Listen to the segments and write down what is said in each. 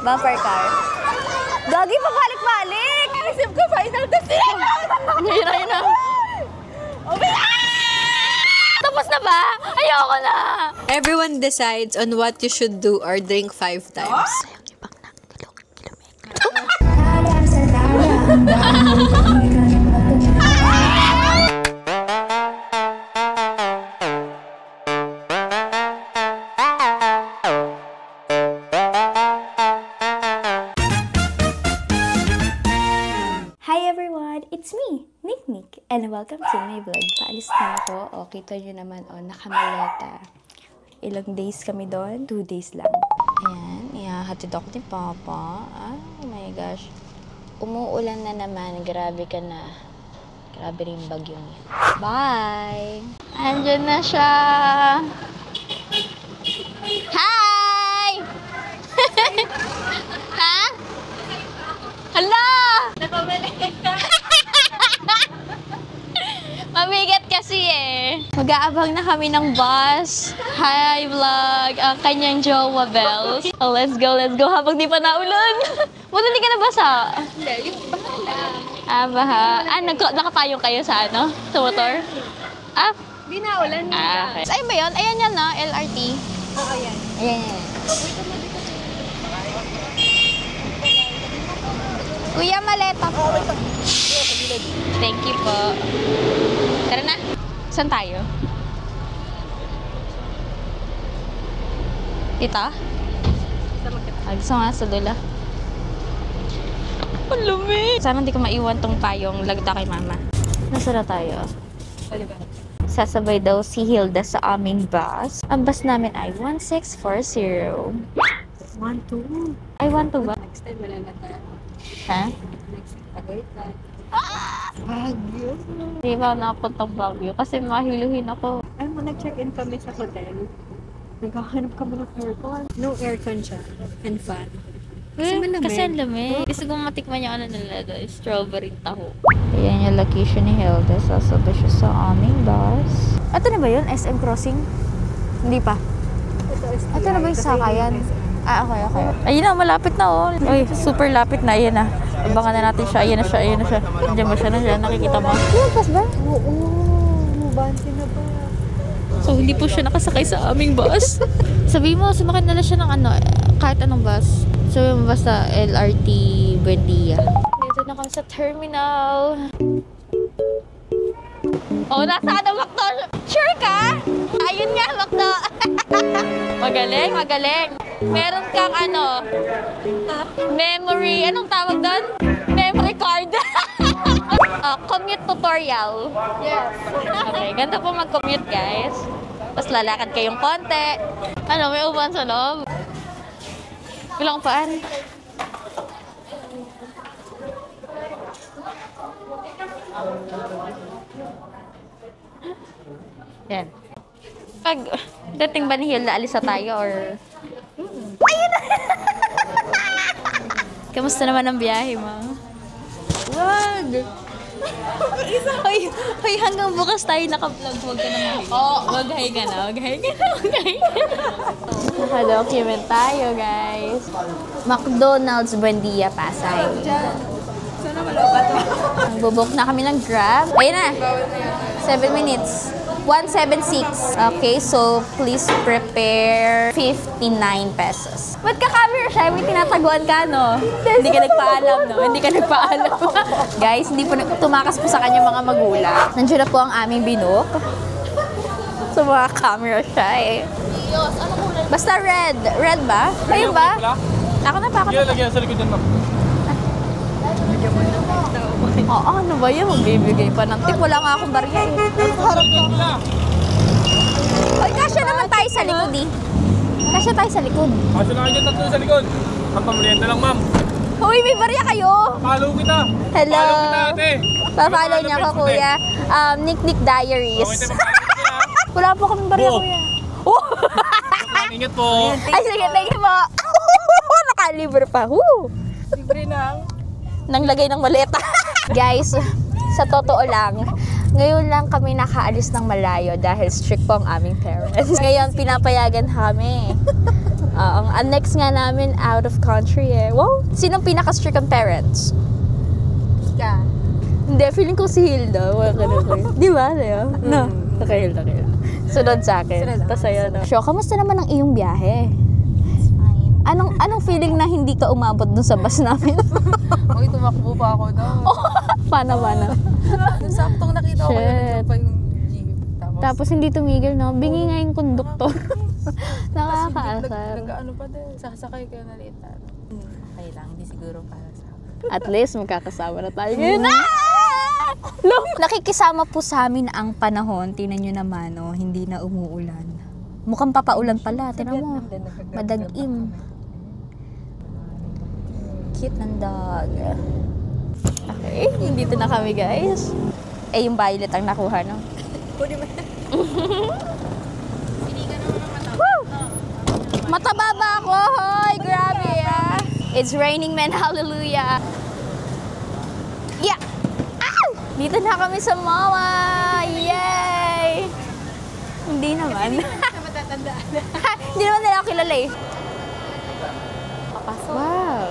Bumper car. Gagi, pabalik-balik! Isip ko, final destination! Ayun na. Tapos na ba? Ayoko na! Everyone decides on what you should do or drink 5 times. Ayaw niyo bang Hi everyone! It's me, Nick, and welcome to my vlog. Paalis na ako. O, kita nyo naman, nakamaleta. Ilang days kami doon? 2 days lang. Ayan, ihahatid ako ni Papa. Oh my gosh. Umuulan na naman. Grabe ka na. Grabe rin bagyo niya. Bye! Andyan na siya! Hi! Ha? Hala! Mabigat kasi eh. Mag-aabang na kami ng bus. Hi vlog! Ang kanyang jowa Bells. Oh, let's go. Habang di pa naulan. Buta hindi ka nabasa. Hindi, yung baha lang. Baha. Nakapayong kayo sa ano? Sa motor? Di naulan. Okay. Saan ba yun? Ayan yan na, LRT. Oo, yan. Ayan. Kuya, maleta po. Thank you po. Tara na. Saan tayo? Dito? Gusto nga sa dula. Ang lumi. Sana hindi ko maiwan tong payong lagda kay mama. Nasaan na tayo? Sasabay daw si Hilda sa aming bus. Ang bus namin ay 1640. 1-2. Ay, 1-2 ba? Next time, wala na tayo. Ha? Next time, Tagaytay. Baguio. Hindi ba napuntang Baguio? Kasi mahiluhin ako. Ay mo, nag-check-in kami sa hotel. Naghahanap kami ng aircon. No aircon siya. And fan. Kasi malamig. Kasi ang lamig. Gusto kong matikman yung ano nila doon. Strawberry taho. Ayan yung location ni Hilda. Sasabay siya sa aming bus. Ito na ba yun? SM Crossing? Hindi pa. Ito na ba yung sakayan? Okay. Ayun na, malapit na oh. Uy, super lapit na. Ayan na. Abangan na natin siya. Ayan na siya. Nandiyan ba siya? Nakikita mo? Lumpas ba? Oo. Mubante na ba? So, hindi po siya nakasakay sa aming bus. Sabi mo, sumakay na lang siya ng kahit anong bus. So, yung bus sa LRT Buendia. Dito na kami sa terminal. Oh, nasa Macdo? Sure ka? Ayun nga, Macdo. Magaling. Meron kang memory, anong tawag doon? Memory card. Commute tutorial. Yes. Okay, ganda po mag-commute, guys. Tapos lalakad kayong konti. May upuan sa loob. Bilang paan. Yan. Pag dating ba ni Hilda, alis na tayo or... Ayun na! Kamusta naman ang biyahe mo? Wag! Hoy, hanggang bukas tayo naka-vlog. Huwag ka na mag-hi ka na. Naka-document tayo, guys. McDonald's Buendia, Pasay. Sana malaba to. Bubuk na kami ng Grab. Ayun na. 7 minutes. 176. Okay, so please prepare 59 pesos. Ba't ka-camera siya? May tinataguan ka, no? Hindi ka nagpaalam. Guys, hindi po tumakas po sa kanya mga magulang. Nandiyan na po ang aming binok. So, mga camera siya eh. Basta red. Red ba? Kayo ba? Ako na pa. Lagyan sa likod yan, ma'am. Ano ba yan? Magbibigay pa ng tip. Wala nga akong barya eh. Harap ko. Hoy, kasya naman tayo sa likod eh. Kasya tayo sa likod. Kasya na kayo dyan tatlo sa likod. Ang pamrienda lang, ma'am. Hoy, may barya kayo. Follow kita. Hello. Follow kita, ate. Pa-follow niya ako, kuya. Nick Diaries. Wala po kaming barya, kuya. Ingat po. Ay, sige, thank you po. Nakalibre pa. Libre na. Nang lagay ng maleta. Guys, sa totoo lang, ngayon lang kami nakaalis ng malayo dahil strict po ang aming parents. Ngayon, pinapayagan kami. Ang next nga namin, out of country eh. Wow! Sinong pinaka-strict ang parents? Ka. Hindi, feeling ko si Hilda. Di ba? No. Okay, Hilda. Sunod sa akin. Tapos ayun. So, kamusta naman ang iyong biyahe? Fine. Anong feeling na hindi ka umabot dun sa bus namin? Uy, tumakbo pa ako daw. Paano? Saktong nakita ko Shit. yun pa yung jeep. Tapos hindi tumigil, no? Bingi nga yung konduktor. Nakakaasar. Nag-ano pa din. Sasakay ka na later. Okay lang, hindi siguro para sa akin. At least magkakasama na tayo ngayon. Nakikisama po sa amin ang panahon. Tingnan nyo naman, no? Hindi na umuulan. Mukhang papaulan pala. Tingnan mo. Madagim. Cute ng dog. Okay, dito na kami, guys. Eh, yung violet ang nakuha, no? Pwede ba? Mataba ba ako? Hoy, grabe ah. It's raining, man. Hallelujah. Yeah. Ow! Dito na kami sa mama. Yay! Hindi naman. Hindi naman nila ako kilala eh. Papasok. Wow.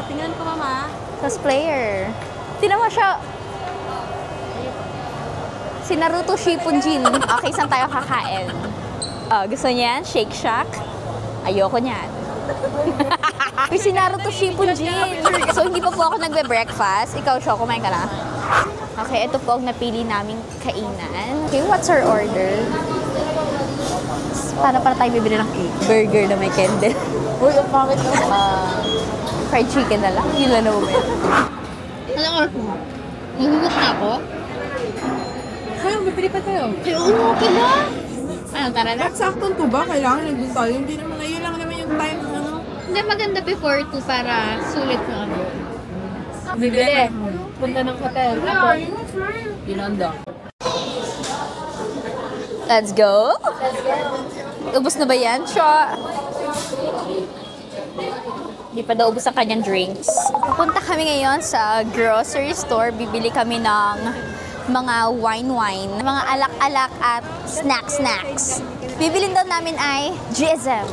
Tingnan ko, mama. Cosplayer. Tingnan mo siya. Si Naruto Shippuden. Okay, saan tayo kakain? Gusto niyan? Shake Shack? Ayoko niyan. Si Naruto Shippuden. So, hindi pa po ako nagbe-breakfast. Ikaw, Sho, kumain ka na? Okay, ito po ang napili naming kainan. Okay, what's our order? Paano para tayo bibili ng cake? Burger na may candle. Uy, ang pangit mo. Fried chicken na lang. Yun lang naman. Alam mo, nagugot na ako. Kaya, bibili pa tayo. Okay na. Ano, tara na? Saktong to ba? Kailangan nandun tayo. Hindi naman na yun lang naman yung time na ano. Hindi, maganda before 2 para sulit na ako. Bibili. Punta ng hotel. Yunanda. Let's go. Ubus na ba yan? Sure. Hindi pa daw ubus ang kanyang drinks. Punta kami ngayon sa grocery store. Bibili kami ng mga wine, mga alak-alak at snacks. Bibilin daw namin ay GSM.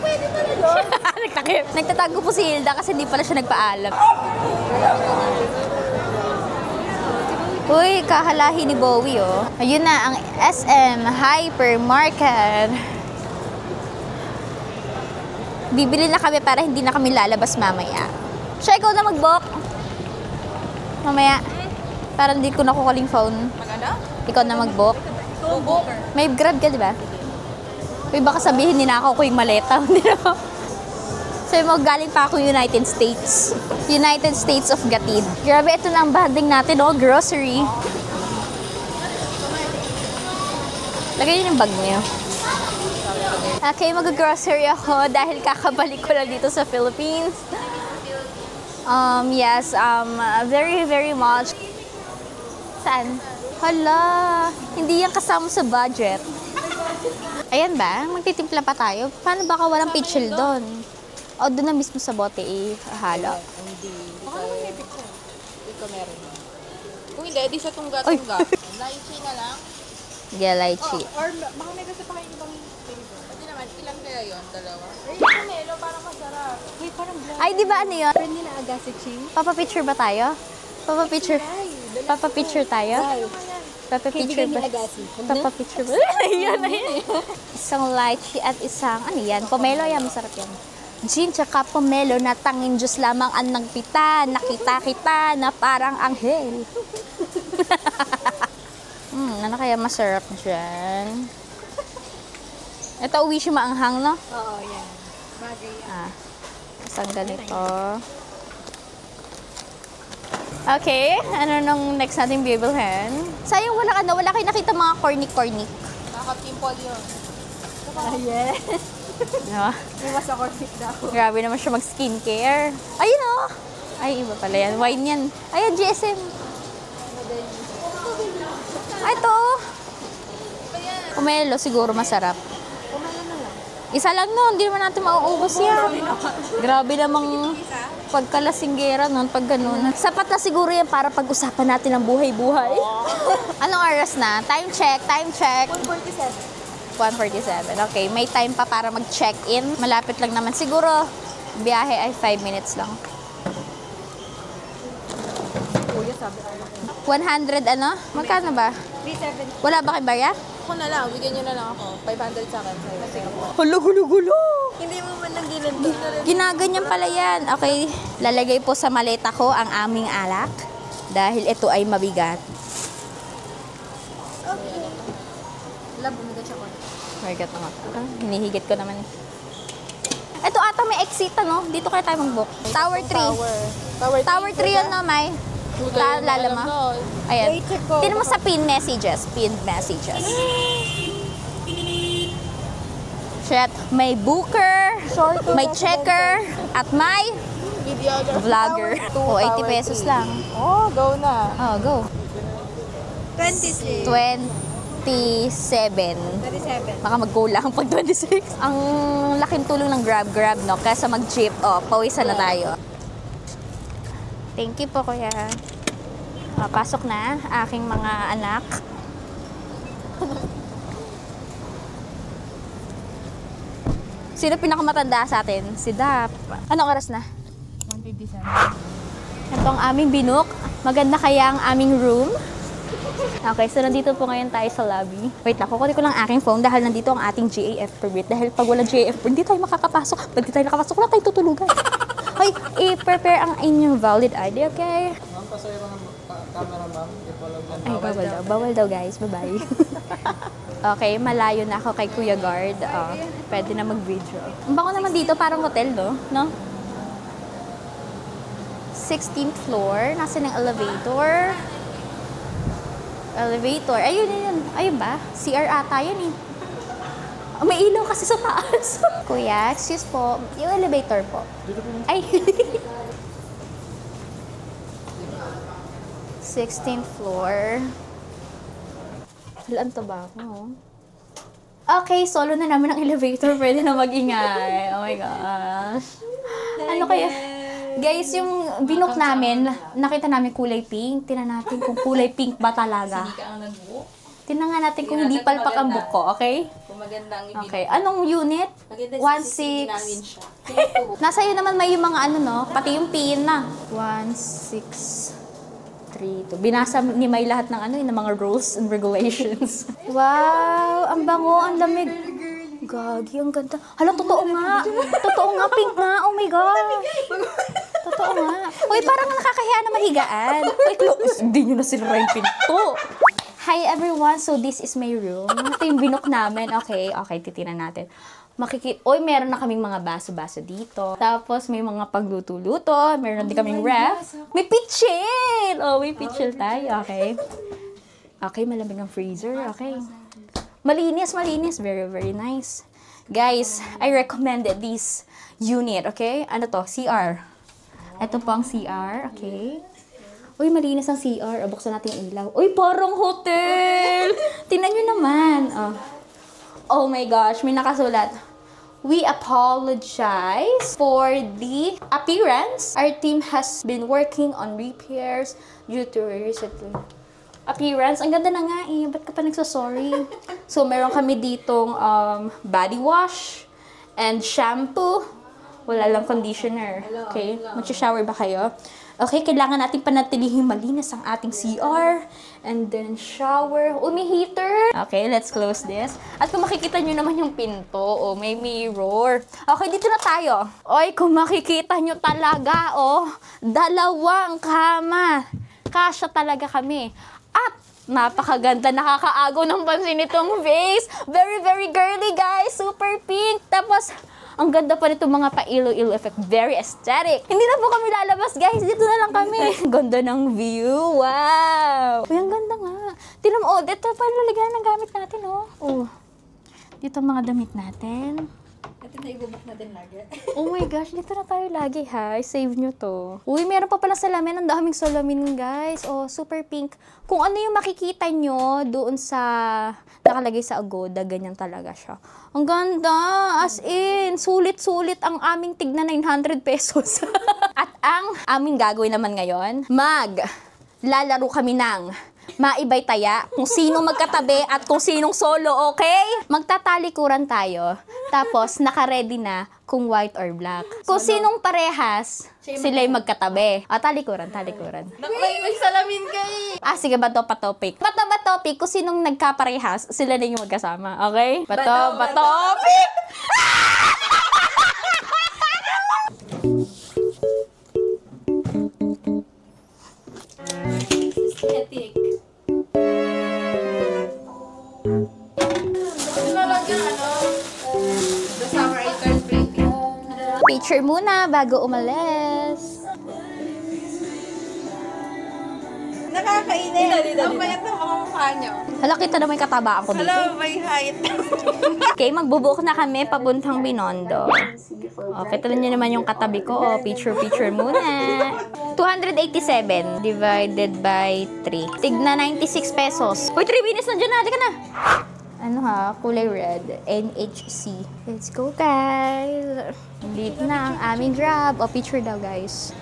Pwede pala doon. Nagtakip. Nagtatago po si Hilda kasi hindi pala siya nagpaalam. Uy, kahalahi ni Bowie, oh. Ayun na, ang SM Hypermarket. Bibili na kami para hindi na kami lalabas mamaya. Siya, ikaw na mag-book. Mamaya. Para hindi ko nakukuling phone. Maganda? Ikaw na mag-book. Book. May Grab ka, di ba? Uy, baka sabihin ninakaw ko yung maleta. Hindi na. So, galing pa ako United States. United States of Gatid. Grabe, ito na ang banding natin, oh. Grocery. Lagay yun yung bag niyo. Okay, mag-grocery ako dahil kakabalik ko lang dito sa Philippines. Yes, very, very much. Saan? Hala, hindi yan kasama sa budget. Ayan ba? Magtitimpla pa tayo. Paano baka walang pitchel doon? O doon na mismo sa bote ihalo? Hindi. Baka naman may picture. Hindi ko meron. Kung hindi, di siya tungga-tungga. Lychee na lang. Yeah, lychee. Or baka may gusto pa kayo ibang flavor. Hindi naman, ilan kaya yun? Dalawa? Eh, yung pomelo, parang masarap. Uy, parang black. Ay, di ba ano yun? Friend nila Agassi Ching. Papapicture ba tayo? Papapicture tayo? Papapicture ba? Papapicture ba? Ayan, ayan. Isang lychee at isang, ano yan? Pomelo, yan, masarap yan. Gin tsaka pomelo na tanging Diyos lamang ang nagpita. Nakita kita na parang anghel. Ano kaya masarap dyan? Ito, uwi siya maanghang, no? Oo, yan. Bagay yan. Isang ganito. Okay, ano nung next natin bibilhin? Sayang wala kayo nakita mga cornic. Nakapimple yun. Yes. No? May mas ako sit daw. Grabe naman siya mag-skincare. Ayun oh! Ay, iba pala yan. Wine yan. Ayan, GSM. Ay, ito. Pomelo siguro masarap. Pomelo na lang. Isa lang nun, hindi naman natin mauubos yan. Grabe namang pagkalasinggera nun, pag ganun. Sapat na siguro yan para pag-usapan natin ang buhay-buhay. Anong oras na? Time check, time check. 1:47. 1:47. Okay, may time pa para mag-check-in. Malapit lang naman. Siguro, biyahe ay 5 minutes lang. 100 ano? Magkano ba? 370. Wala ba kay Barya? Ako na lang, bigyan nyo na lang ako. 500 sa akin. Hulo, gulo, gulo. Hindi mo man lang ginanto. Ginaganyan pala yan. Okay, lalagay po sa maleta ko ang aming alak dahil ito ay mabigat. Lab, bumigat siya ko. Mabigat naman. Hinihigit ko naman. Ito ata may exit ano? Dito kaya tayo mag-book. Tower 3. Tower 3 yun na may. Lala mo. Ayan. Tingnan mo sa pin messages. Pinned messages. Shit. May booker, may checker, at may vlogger. Oh, 80 pesos lang. Oh, go na. Oh, go. 26. 27. 27. Baka mag-kulang pag 26. Ang laking tulong ng Grab, no? Kaysa mag-jeep, oh, pawisan na tayo. Thank you po, kuya. Pasok na aking mga anak. Sino pinakamatanda sa atin? Si Dap. Anong oras na? 157. Ito ang aming binook. Maganda kaya ang aming room. Okay, so nandito po ngayon tayo sa lobby. Wait lang, kukunin ko lang aking phone dahil nandito ang ating GAF permit. Dahil pag walang GAF permit, hindi tayo makakapasok. Pag di tayo nakapasok, wala tayo tutulugan. Hoy, i-prepare ang inyong valid ID, okay? Ma'am, pasaya ng camera, ma'am. Ay, bawal daw. Bawal daw, guys. Bye-bye. Okay, malayo na ako kay Kuya Guard. Pwede na mag-video. Ang bango naman dito, parang hotel, no? 16th floor. Nasa ng elevator. Elevator. Ayun, yun. Ayun ba? CR ata yun eh. Oh, may ilaw kasi sa taas. Kuya, excuse po. Yung elevator po. Ay. 16th floor. Halaan to ba ako? Okay, solo na naman ang elevator. Pwede na mag-ingay. Oh my gosh. Ano kaya? Guys, yung binook namin, nakita namin kulay pink. Tingnan natin kung kulay pink ba talaga. Tingnan nga natin kung hindi palpak ang book ko, okay? Kung maganda ang Okay. Anong unit? 16. Nasa iyo naman may yung mga ano, no? Pati yung pin na. 1632. Binasa ni May lahat ng ano, ng mga rules and regulations. Wow! Ang bango, ang lamig. Gagi, ang ganda. Hala, totoo nga. Totoo nga, pink nga. Oh my God. Totoo nga. Uy, parang nakakahiya na mahigaan. Uy, hindi nyo na sinara yung pinto. Hi everyone, so this is my room. Ito yung binook namin. Okay, titinan natin. Uy, meron na kaming mga baso-baso dito. Tapos may mga pagluto-luto. Meron din kaming ref. May pitchil! Oh, may pitchil tayo. Okay. Okay, malamig ang freezer. Okay. Malinis. Very, very nice. Guys, I recommended this unit. Okay? Ano to? CR. Ito po ang CR. Okay. Uy, malinis ang CR. Buksan natin yung ilaw. Uy, parang hotel! Tingnan nyo naman. Oh my gosh, may nakasulat. We apologize for the appearance. Our team has been working on repairs due to recently. Appearance? Ang ganda na nga eh. Ba't ka pa nagsasorry? So, meron kami ditong body wash and shampoo. Wala lang conditioner. Okay? Mag-shower ba kayo? Okay, kailangan natin panatilihing malinis ang ating CR. And then, shower. Oh, may heater. Okay, let's close this. At kung makikita nyo naman yung pinto, oh, may mirror. Okay, dito na tayo. Oy, kung makikita nyo talaga, oh, dalawang kama. Kasya talaga kami. At, napakaganda, nakakaagaw ng pansin itong vase. Very, very girly, guys. Super pink. Tapos, ang ganda pa nito mga pa-ilo-ilo effect. Very aesthetic. Hindi na po kami lalabas, guys. Dito na lang kami. Ganda ng view. Wow! Uy, ang ganda nga. Tignan mo, oh, dito pa lalagyan ng gamit natin, oh. Oh. Dito ang mga damit natin. Ito na ibubak natin lagi. Oh my gosh, dito na tayo lagi ha. Save nyo to. Uy, meron pa pala salamin. Ang daming salamin, guys. Oh, super pink. Kung ano yung makikita nyo doon sa nakalagay sa Agoda, ganyan talaga siya. Ang ganda! As in, sulit-sulit ang aming tigna 900 pesos. At ang aming gagawin naman ngayon, lalaro kami ng maibay taya, kung sinong magkatabi at kung sinong solo, okay? Magtatalikuran tayo, tapos naka-ready na kung white or black. Kung sinong parehas, sila yung magkatabi. Talikuran. May salamin ka eh. Sige, bato pa topic. Bato topic, kung sinong nagkaparehas, sila na yung magkasama, okay? Bato topic! Aesthetic. The summer acres painting. Picture muna bago umalis. Nakakainit. Ang payat ng mga mukha nyo. Hala, kita naman yung katabaan ko dito. Hello, may height. Okay, magbubuok na kami papuntang Binondo. Okay, tuloy nyo naman yung katabi ko. Picture muna. 287 divided by 3. Tigna 96 pesos. Uy, 3 minutes na dyan na. Halika na. Ano ha? Kulay red. NHC. Let's go, guys. Dito na ang aming grab. Picture daw, guys.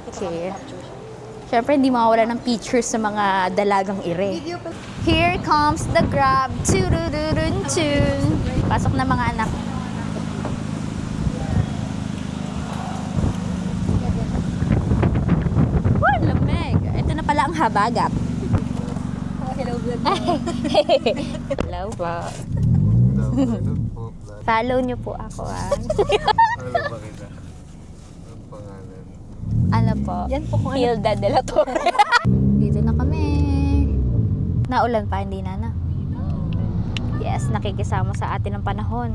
Okay. Siyempre, hindi mawawala ng pictures sa mga dalagang ire. Here comes the grab. Turururun-tun. Pasok na mga anak. Lamig. Ito na pala ang habagat. Hello, vlog. Hello po. Follow niyo po ako, Ano ba kita? Ang pangalan? Ano po? Yan po kung ano. Hilda de la Torre. Dito na kami. Naulan pa, hindi na. Yes, nakikisama sa atin ng panahon.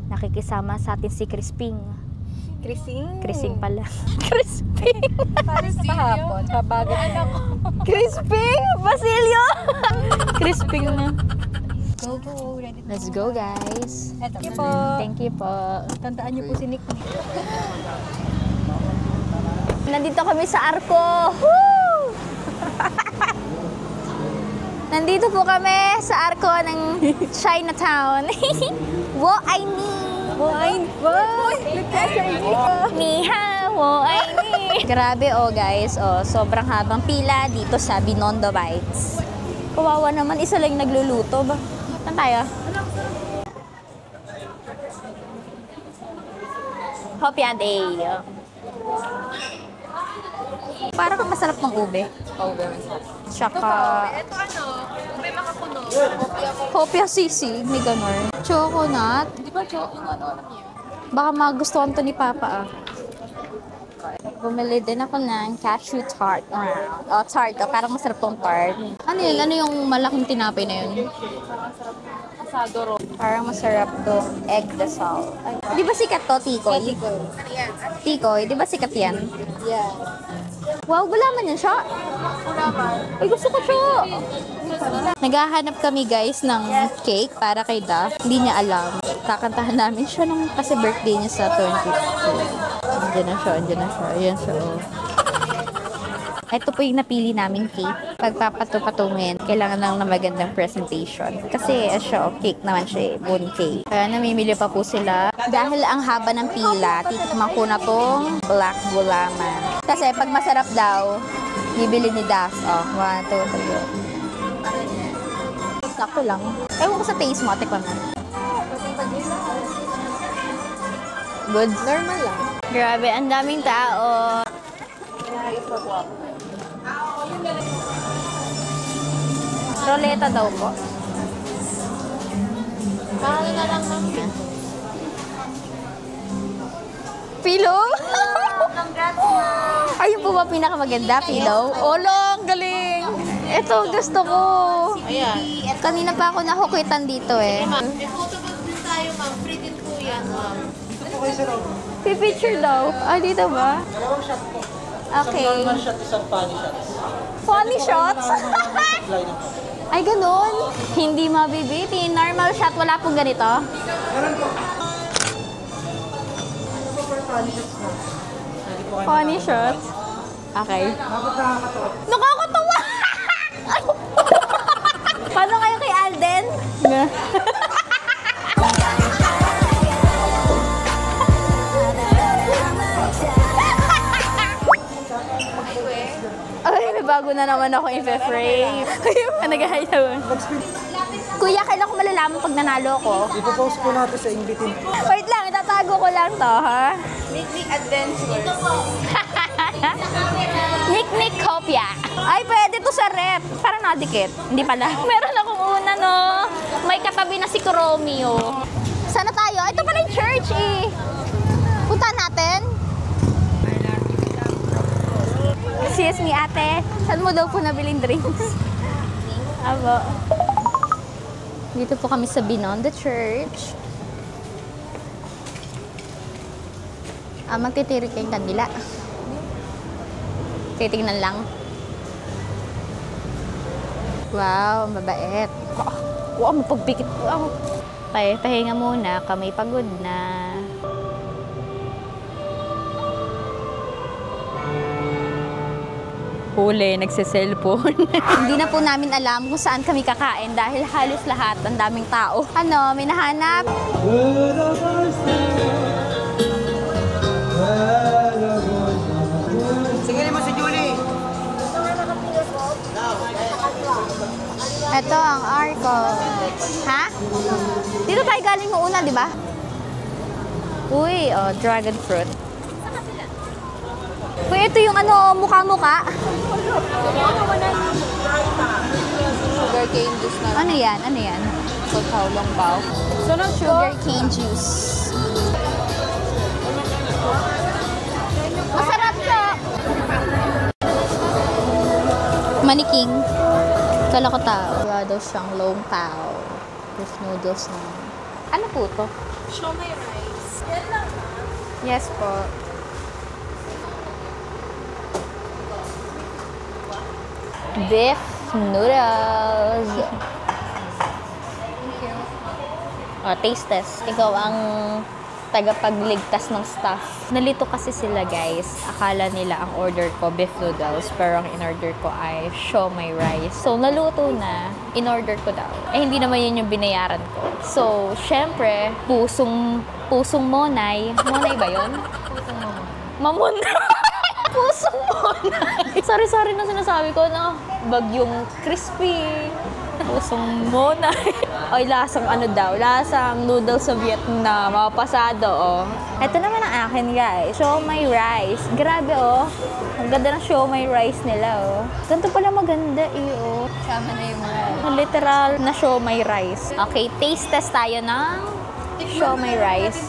Nakikisama sa atin si Crisping. Crisping pala. Crisping. Paano sa kahapon? Kabagat na. Crisping! Basilio! Crisping na. Go. Ready. Let's go, guys. Thank you po. Thank you po. Tandaan niyo po si Nick. Nandito kami sa Arco. Woo! Nandito po kami sa Arco ng Chinatown. Wo ai ni. Ni hao, wo ai ni. Grabe guys, sobrang habang pila dito sa Binondo Bites. Kawawa naman, isa lang yung nagluluto ba? Saan tayo? Hopia Day. Parang masarap ng ube. Tsaka... Ito ano, may makapuno. Hopia sisig, may ganun. Choconut. Di ba joke yung ano niya? Baka magustuhan to ni Papa Bumili din ako ng cashew tart. Tart. Parang masarap tong tart. Ano yun? Ano yung malaking tinapay na yun? Asado ro. Parang masarap tong egg dasal. Di ba sikat to, Tikoy? Tikoy, di ba sikat yan? Yeah. Wow, gulaman yan siya. Ay, gusto ko siya. Naghahanap kami guys ng cake para kay Duff. Hindi niya alam. Kakantahan namin siya nung kasi birthday niya sa 22. Andiyan na siya. Ayan siya. Ito po yung napili naming cake. Pagpapatupatungin, kailangan lang na magandang presentation. Kasi siya, cake naman siya, bone cake. Kaya namimili pa po sila. Dahil ang haba ng pila, titikman ko na tong black gulaman. Kasi pag masarap daw, bibili ni Duff. 1, 2, 3. Sakto lang. Ewan ko sa taste mo, tikman mo. Good? Normal lang. Grabe, ang daming tao. Roleta daw po. Paano na lang naman? Pillow? Ayun po ba pinakamaganda, pillow? Olong, galing! Ito, gusto ko. Ayan. Kanina pa ako nakukitan dito eh. May photo booth din tayo, ma'am. Free din po yan, ma'am. Pipicture daw. Dito ba? Dalawang shot po. Okay. Isang normal shot, isang funny shots. Funny shots? Line up. Ay, ganun. Hindi mabibiti. Normal shot, wala pong ganito. Funny shots? Okay. Nakakatawa! Paano kayo kay Alden? Ay, may bago na naman ako i-frame. Ayun, nag-hayawan. Kuya, kailan ko malalaman pag nanalo ko? Ipopost po natin sa Invitin. Wait lang, itatago ko lang to, ha? Nick Adventures. Nick Kopya. Ay, pwede to sa rep. Parang nakadikit. Hindi pala. Meron akong una, no? May katabi na si Romeo. Sana tayo? Ito pala yung church, eh. Punta natin. Excuse me, ate. Saan mo daw po nabiling drinks? Abo. Dito po kami sa Binondo Church. Magtitirik kayong kandila. Titignan lang. Wow, mabait. Wow, mapagpikit. Wow. Pahinga muna, kami pagod na. Huli, nagsiselfone. Hindi na po namin alam kung saan kami kakain dahil halos lahat, ang daming tao. Ano, may nahanap? Sige mo si Julie. Ito ang Arco. Ha? Dito tayo galing mo una, di ba? Uy, oh, dragon fruit. Uy, ito yung ano, mukha-mukha. Sugar cane juice na. Ano yan? Ano yan? Pagkaulang bao. Sugar cane juice. Masarap siya. Maniking. Kala ko tao. Wala daw siyang long pao. With noodles na. Ano po to? Show my rice. Yan lang. Yes po. Beef noodles. Oh, taste test. Ikaw ang tagapagligtas ng stuff. Nalito kasi sila, guys. Akala nila ang order ko beef noodles, pero ang in-order ko ay siomai rice. So, naluto na. In-order ko daw. Eh, hindi naman yun yung binayaran ko. So, syempre, pusong monay. Monay ba yun? Pusong mamon. Pusong monay. Sorry na sinasabi ko na bagyong crispy. Pusong monay. Oy, lasang ano daw? Lasang noodles sa Vietnam. Mapasado, oh. Ito naman ang akin, guys. Siomai rice. Grabe, oh. Ang ganda ng siomai rice nila, oh. Ganito pala maganda, eh, oh. Sama na yung rice. Literal na siomai rice. Okay, taste test tayo ng siomai rice.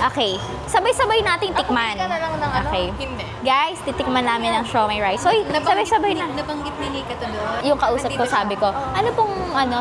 Okay, sabay-sabay nating tikman. Ka na lang ng ano? Okay. Hindi. Guys, titikman namin ang siomai rice. Hoy, sabay-sabay na. Nabanggit ni Nika to doon. Yung kausap ko, sabi ko, ano pong,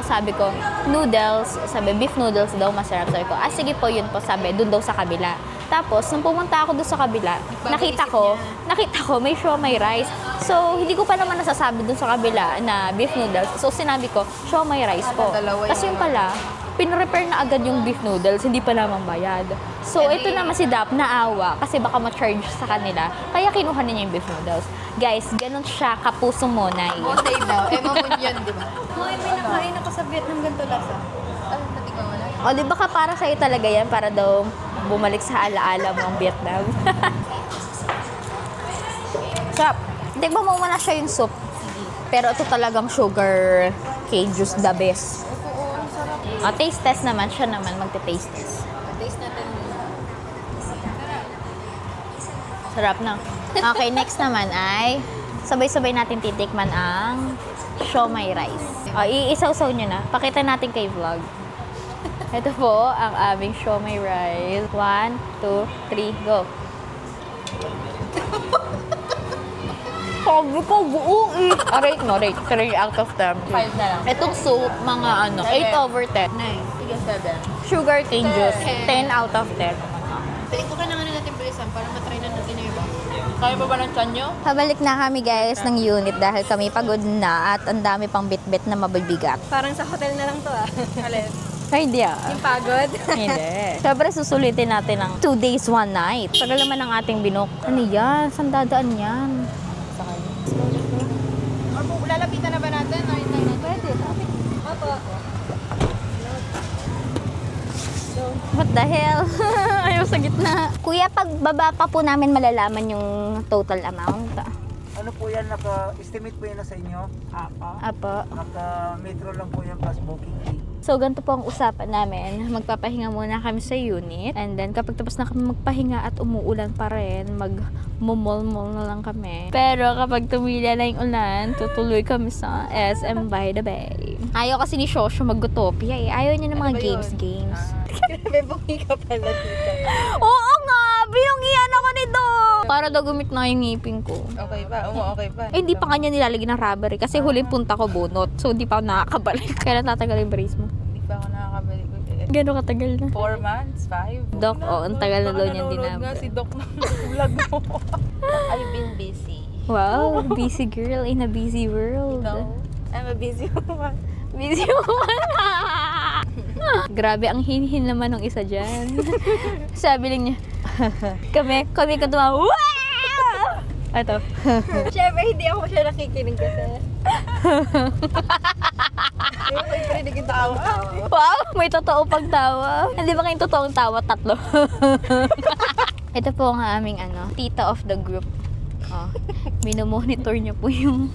sabi ko, noodles, sabi, beef noodles daw, masarap. Sabi ko, sige po, yun po, sabi, dun daw sa kabila. Tapos, nung pumunta ako doon sa kabila, nakita ko, may siomai rice. So, hindi ko pa naman nasasabi doon sa kabila na beef noodles. So, sinabi ko, siomai rice po. Kasi yung pala, pinrepair na agad yung beef noodles, hindi pa lamang bayad. So, ito naman si Dap, naawa, kasi baka ma-charge sa kanila, kaya kinuha niya yung beef noodles. Guys, ganun siya, kapusong monay. Monday daw. Mamon yun, di ba? Hoy, may nakain ako sa Vietnam ganito lasa. Natignan mo na. O, di ba ka para sa'yo talaga yan, para daw bumalik sa alaala mo ang Vietnam. Sarap. Tikman mo muna siya yung soup. Pero ito talagang sugar cane juice, the best. O, taste test naman. Siya naman magte-taste test. Taste natin. Sarap na. Okay, next naman ay sabay-sabay natin titikman ang siomai rice. O, iisaw-saw nyo na. Pakita natin kay vlog. Ito po ang aming siomai rice. 1, 2, 3, go. Sabi ko, buo eh. Rate mo, rate. 3 out of 10. 5 na lang. Itong soup, mga 8 over 10. 9. Sige, 7. Sugar cane juice, 10 out of 10. Tingin ko kailangan na natin bilisan para matry na natin yung iba. Kaya pa ba ng tiyan nyo? Pabalik na kami guys ng unit dahil kami pagod na at ang dami pang bit-bit na mabibigat. Parang sa hotel na lang to ah. Alin? Hindi Yung pagod. Hindi. Siyempre, susulitin natin ng 2 days, 1 night. Tagal naman ang ating binok. Ano yan? Saan dadaan yan? Sa kanya. Lalapitan na ba natin? Pwede. What the hell? Ayaw sa gitna. Kuya, pag baba pa po namin malalaman yung total amount. Ano po yan, naka-estimate po yan na sa inyo? Apo. Naka-metro lang po yan plus booking fee. So, ganito po ang usapan namin. Magpapahinga muna kami sa unit. And then, kapag tapos na kami magpahinga at umuulan pa rin, mag-mall-mall na lang kami. Pero kapag tumila na yung ulan, tutuloy kami sa SM by the Bay. Ayaw kasi ni Shosho mag-Utopia eh. Ayaw niya ng mga games. May bungi ka pala dito. Oo nga! Binungihan ako nito! Para daw gumit na yung ngipin ko. Okay ba? Okay ba? Eh, hindi pa kanya nilalagyan ng rubber eh. Kasi huling punta ko bunot. So, hindi pa ako nakakabalik. Kailan tatagal yung brace mo? Hindi pa ako nakakabalik ulit. Gano'ng katagal na? 4 months? 5? Doc, ang tagal na daw niyang Nanonood dinabla. nga si Doc ng vlog mo. I've been busy. Wow, busy girl in a busy world. No, I'm a busy woman. Busy woman. Grabe, ang hinhin naman ng isa dyan. Sabi lang niya, kami ko tumawa. Wow! Ito. Siyempre, hindi ako siya nakikinig kasi. May parinig yung tawa. Wow, may totoo pang tawa. Hindi ba kayong totoong tawa? 3. Ito po ang aming tita of the group. Oh, minomonitor niya po yung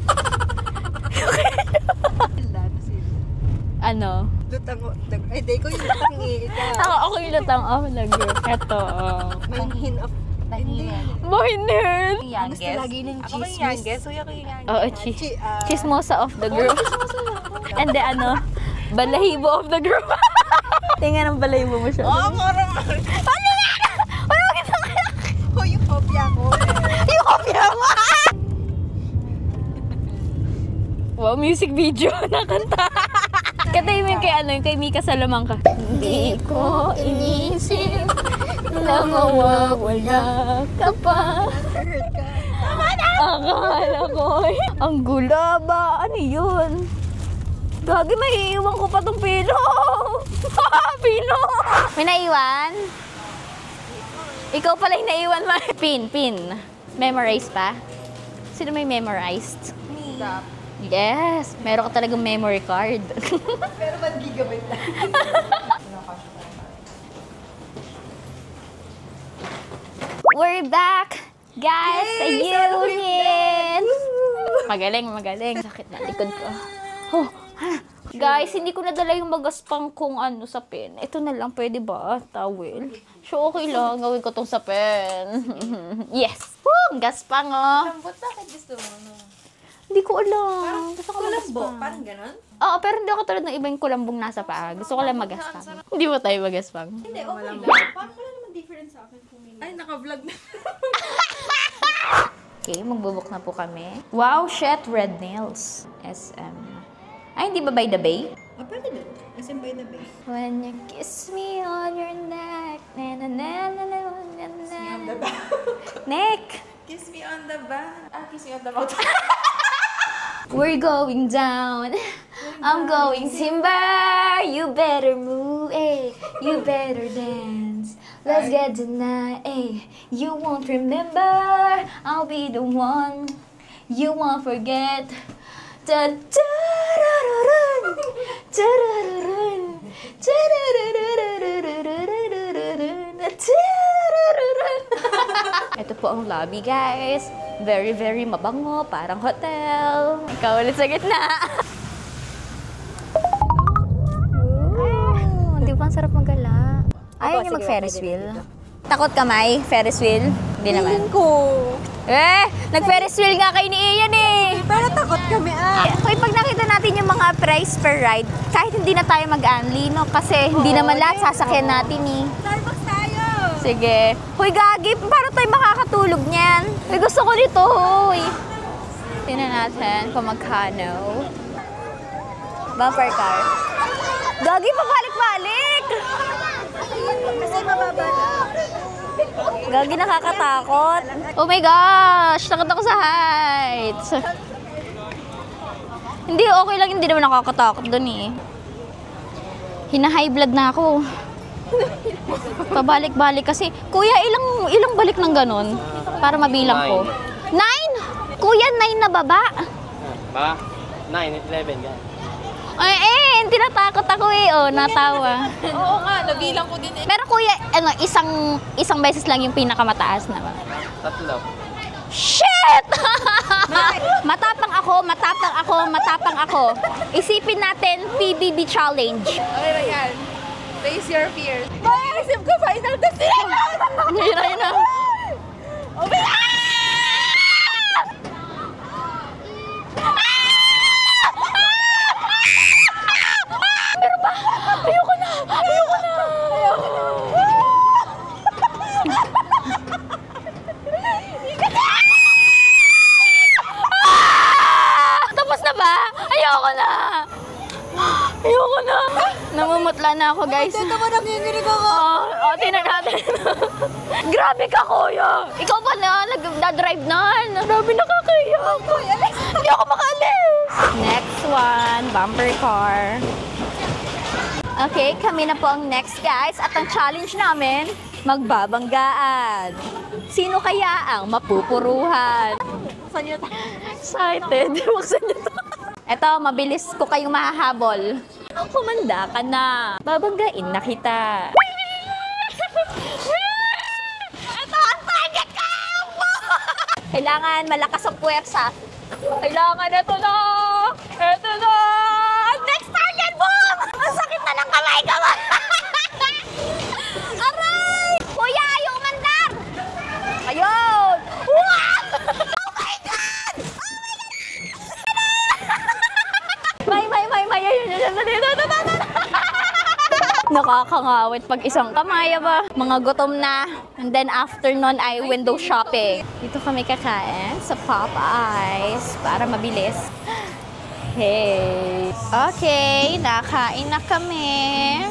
Lutang, ay, di ko yung lutang ika. ako yung lutang of the group. Ito, Mahinhin of, hindi. Mohinir! Gusto lagi ng Ako ba yung youngest? Kuya ko yung youngest. Oo, Ah. chismosa of the group. And then balahibo of the group. Tingnan ang balahibo mo siya. Oh, parang Ano yan? Ano kita kaya? Oh, yung kopya ko. Yung kopya mo! Wow, music video na kanta. Katayin mo yung kay Mika Salamanca. Hindi ko inisip na mawawala ka pa. Akala ko ang gula ba? Ano yun? Gagi, may iiwan ko pa tong pilo. Pilo! May naiwan? Ikaw pala yung naiwan mo. Pin. Memorize pa? Sino may memorized? Yes! Meron ka talagang memory card. Pero 1 gigabyte lang. We're back! Guys, sa unit! Magaling. Sakit na likod ko. Oh, guys, hindi ko nadala yung magaspang kung sa pen. Ito na lang, pwede ba? Towel. So, okay lang. Gawin ko tong sa pen. Yes! Woo! Gaspang, oh! lambot. Bakit gusto mo? Hindi ko alam. Gusto ko magaspang. Parang ganon? Oo, pero hindi ako tulad ng ibang kulambong nasa paa. Gusto ko lang magaspang. Hindi ba tayo magaspang? Hindi, okay lang. Parang wala naman difference sa akin kung may... Ay, naka-vlog na. Okay, magbubuk na po kami. Wow, shit, red nails. SM. Ay, hindi ba by the bay? Pwede doon. As in by the bay. When you kiss me on your neck, na na na na na na na na. Neck! Kiss me on the back. Kiss me on the mouth. We're going down. I'm going timber. You better move, eh. You better dance. Let's get tonight, eh. You won't remember. I'll be the one. You won't forget. Da da da da da da da. Ito po ang lobby, guys. Very, very mabango. Parang hotel. Ikaw ulit sa gitna. Hindi pa ang sarap magala. Ayaw niyo mag-Ferris wheel? Takot ka, Mai? Ferris wheel? Hindi naman. ko. Nag-Ferris wheel nga kayo ni Ian eh. Pero takot kami Hoy, pag nakita natin yung mga price per ride, kahit hindi na tayo mag-unli, no? Kasi hindi naman lahat sasakyan natin eh. Starbucks tayo! Sige. Hoy, Gagi, paano tayo makakatulog niyan? Hoy, gusto ko nito, hoy. Tingnan natin kung magkano. Bumper car. Gagi, pabalik-balik! Kasi mababa na. Gagi, nakakatakot. Oh my gosh, takot ako sa heights. Hindi, okay lang. Hindi naman nakakatakot dun eh. Hina-high blood na ako. Pabalik-balik kasi. Kuya, ilang balik ng ganun? Para mabilang ko. 9? Kuya, 9 na baba? Ba? 9, 11, gan. Tinatakot ako eh. Oh, natawa. Oo nga, nabilang ko din eh. Pero kuya, isang beses lang yung pinakamataas na ba? 3. Shit! matapang ako. Isipin natin, PBB challenge. Okay na yan. Face your fears. Maisip ko, final destination! Hira na. Meron ba? Ayoko na. Tapos na ba? Ayoko na. Namumutla na ako, guys. Ito mo nanginginig ako. Tingnan natin. Grabe ka, kuya. Ikaw pa na, nagdadrive na. Grabe, nakakaya ako. Hindi ako makaalis. Next one, bumper car. Okay, kami na po ang next, guys. At ang challenge namin, magbabanggaan. Sino kaya ang mapupuruhan? Saan yun? Excited. Buksan niyo to. Eto, mabilis ko kayong mahahabol. Kumanda ka na. Babanggain na kita. Ito ang target ko! Kailangan malakas ang puwersa. Kailangan ito na! Ito na! Next target, boom! Ang sakit na ng kamay ko! Aray! Kuya, ayaw umandar! Ayun! Wow! Oh my God! May. Nakakangawit pag isang kamay ba? Mga gutom na. And then after nun ay window shopping. Dito kami kakain sa Popeyes para mabilis. Hey! Okay, nakain na kami.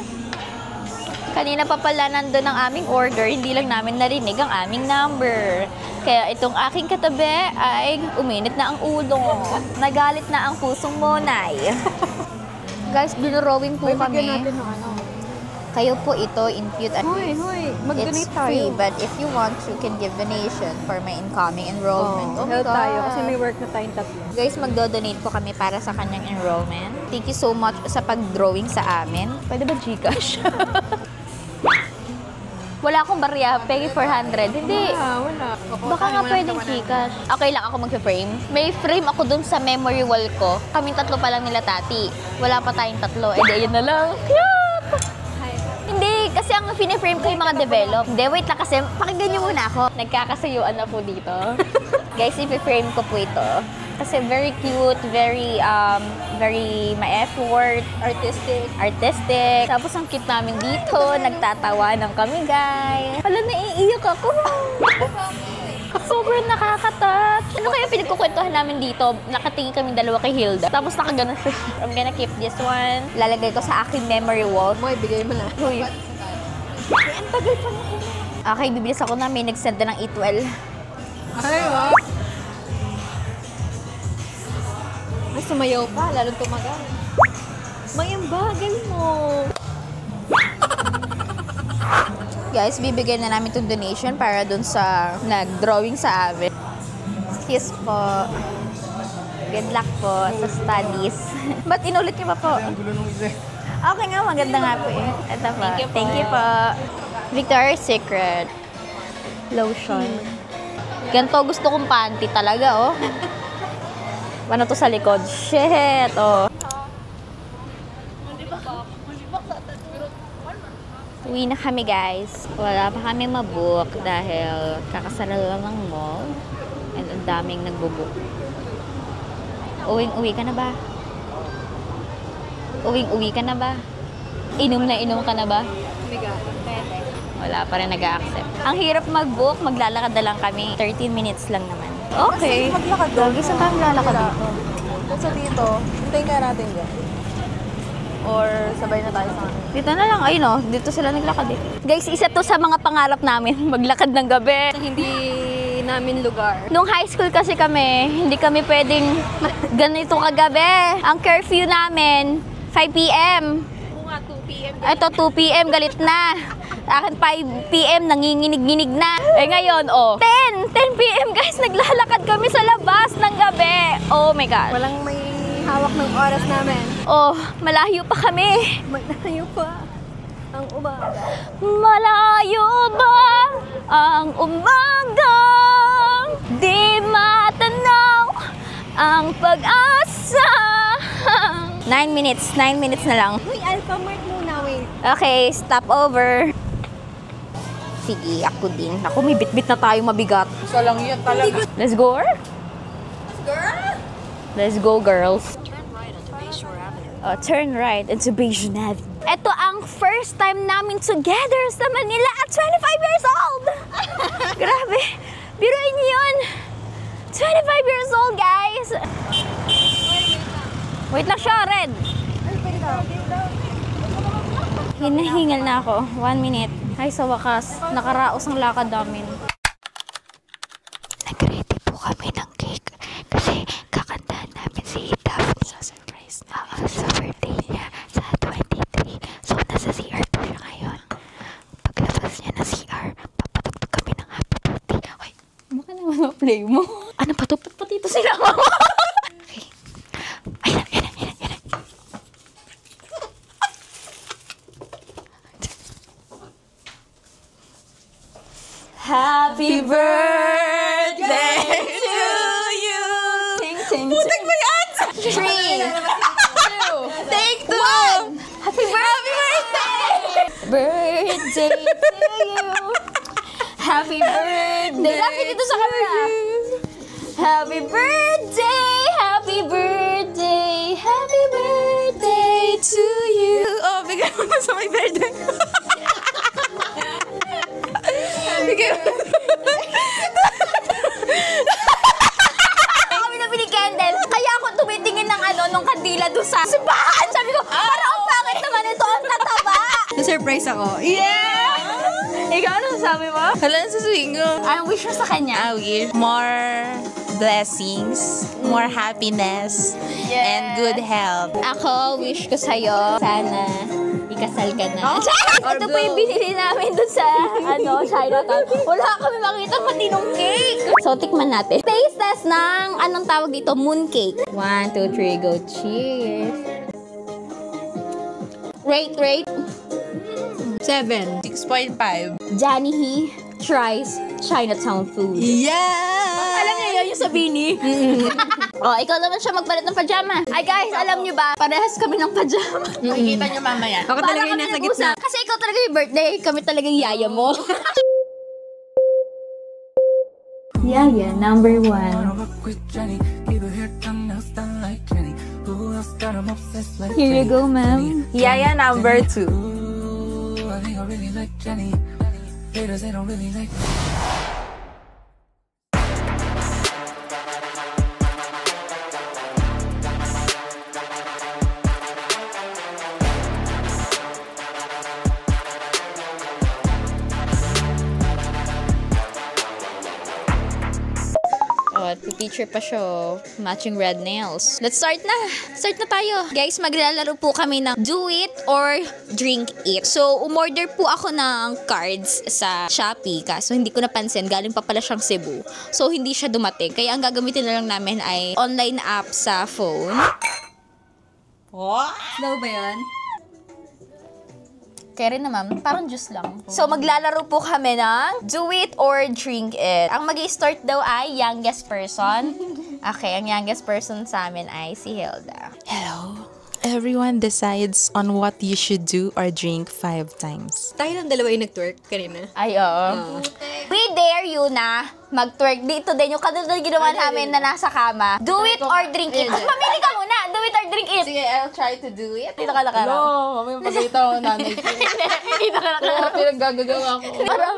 Kanina pa pala nandun ang aming order, hindi lang namin narinig ang aming number. Kaya itong aking katabi ay uminit na ang ulo. Nagalit na ang pusong monay. Guys, dinurowing po kami. Kayo po ito, impute at Hoy, mag-donate it's tayo. free, but if you want, you can give donation for my incoming enrollment. Oh my Help God. tayo kasi may work na tayong tatlo. Guys, magdo-donate po kami para sa kanyang enrollment. Thank you so much sa pag-drawing sa amin. Pwede ba Gcash? Wala akong barya, pegi 400. Hindi. Wala. Baka nga pwedeng Gcash. Okay lang ako mag-frame. May frame ako dun sa memory wall ko. Kaming tatlo pa lang nila tati. Wala pa tayong tatlo. Eh, di yun na lang. Cute! Hindi, kasi ang fini-frame ko yung mga develop. Hindi, wait lang kasi. Pakinggan niyo muna ako. Nagkakasayuan na po dito. Guys, i-frame ko po ito. Kasi very cute, very ma-effort. Artistic. Tapos ang cute namin dito. Nagtatawanan kami, guys. Hala, naiiyak ako. Sobrang nakakatat. Ano kaya pinagkukwentuhan namin dito? Nakatingin kami dalawa kay Hilda. Tapos nakaganon siya. I'm gonna keep this one. Lalagay ko sa aking memory wall. Moy, bigay mo na. Uy. Ang tagal pa na. Okay, bibilis ako na. May nag-send na ng E12. Ay, Ay, sumayaw pa. Lalo tumagal. May ang bagal mo. Guys, bibigyan na namin itong donation para dun sa nag-drawing sa amin. Excuse po. Good luck po sa studies. Ba't inulit niyo pa po? Okay nga, maganda nga po eh. Ito po. Thank you po. Victoria's Secret. Lotion. Ganito gusto kong panty talaga, oh. Ano to sa likod? Shit, oh. Uwi na kami, guys. Wala pa kami mabook dahil kakasara lang ng mall. And ang daming nagbo-book. Uwing-uwi ka na ba? Uwing-uwi ka na ba? Inom na inom ka na ba? Wala pa rin nag-a-accept. Ang hirap mag-book, maglalakad na lang kami. 13 minutes lang naman. Okay. Maglakad doon. Lagi sa tayo lalakad dito. Kasi dito, hintayin kaya natin dyan. Or sabay na tayo sa amin. Dito na lang, ayun oh, dito sila naglakad eh. Guys, isa to sa mga pangarap namin, maglakad ng gabi. Hindi namin lugar. Nung high school kasi kami, hindi kami pwedeng ganito kagabi. Ang curfew namin, 5 p.m. Kung nga 2 p.m. Ito, 2 p.m. galit na. Akin 5 p.m. nanginginig-ginig na. Eh ngayon, 10 p.m. guys, naglalakad kami sa labas ng gabi. Oh my God. Walang may hawak ng oras namin. Oh, malayo pa kami. Malayo pa ang umaga. Malayo ba ang umaga? Di matanaw ang pag-asa. 9 minutes na lang. Uy, Alphamart muna, wait. Okay, stop over. Sige, ako din. Ako, may bit-bit na tayo mabigat. So lang yun talaga. Let's go, Let's go, girls. Turn right into Bayesian Avenue. Ito ang first time namin together sa Manila at 25 years old! Grabe! Biruin niyo yun! 25 years old, guys! Wait lang siya, Red! Hinahingal na ako. 1 minute. Ay, sa wakas. Nakaraos ang lakad namin. Nag-ready po kami ng cake kasi kakantahan namin si Daphne sa surprise na sa birthday niya sa 23. So, nasa CR po siya ngayon. Paglabas niya na CR, papatugtog kami ng happy birthday. Ay, baka naman ma-play mo. Ano pa to? Pati ito sila. Okay. Ayan. Happy birthday to you. Putik ba yan? 3, 2, take 2. Happy birthday. Birthday to you. Happy birthday. Lapit dito sa camera. Happy birthday. Happy birthday. Happy birthday to you. Oh, bigyan mo na sa my birthday. Kami na candle. Kaya ako tumitingin ng nung kandila doon sa simbahan. Sabi ko, parang ang pangit naman ito, ang tataba. Na-surprise ako. Yeah! Ikaw, ano sabi mo? Hala, sasabihin ko. Anong wish mo sa kanya? I wish more blessings, more happiness, and good health. Ako, wish ko sa'yo, sana ikasal ka na. Ito po yung binili namin dun sa, Chinatown. Wala kami makita matinong cake. So, tikman natin. Taste test ng, anong tawag dito? Moon cake. 1, 2, 3, go. Cheers. Rate. 7. 6.5. Johnny He tries Chinatown food. Yeah! Alam niyo yun, yung sa Bini? Oh, ikaw naman siya magpalit ng pajama. Ay guys, alam niyo ba? Parehas kami ng pajama. Makikita nyo mamaya. Ako talaga yung kami nasa nag-usap. gitna. Kasi ikaw talaga yung birthday, kami talaga yung yaya mo. Yaya, number 1. Here you go, ma'am. Yaya number 2. Oh, picture pa siya. Matching red nails. Let's start na. Start na tayo. Guys, maglalaro po kami ng do it or drink it. So, umorder po ako ng cards sa Shopee. Kaso hindi ko napansin. Galing pa pala siyang Cebu. So, hindi siya dumating. Kaya ang gagamitin na lang namin ay online app sa phone. What? Slow ba yun? Kaya rin naman, parang juice lang. So, maglalaro po kami ng do it or drink it. Ang mag-i-start daw ay youngest person. Okay, ang youngest person sa amin ay si Hilda. Hello. Everyone decides on what you should do or drink 5 times. Tayo lang dalawa yung nag-twerk kanina. Ay, oo. We dare you na mag-twerk dito din. Yung katulad ginawa namin na nasa kama. Do it or drink it. Mamili ka muna. Do it or drink it. Sige, I'll try to do it. Dito ka nakarap. No, may pagkita ko nanay ko. Dito ka nakarap. Pinaggagawa ko. Parang,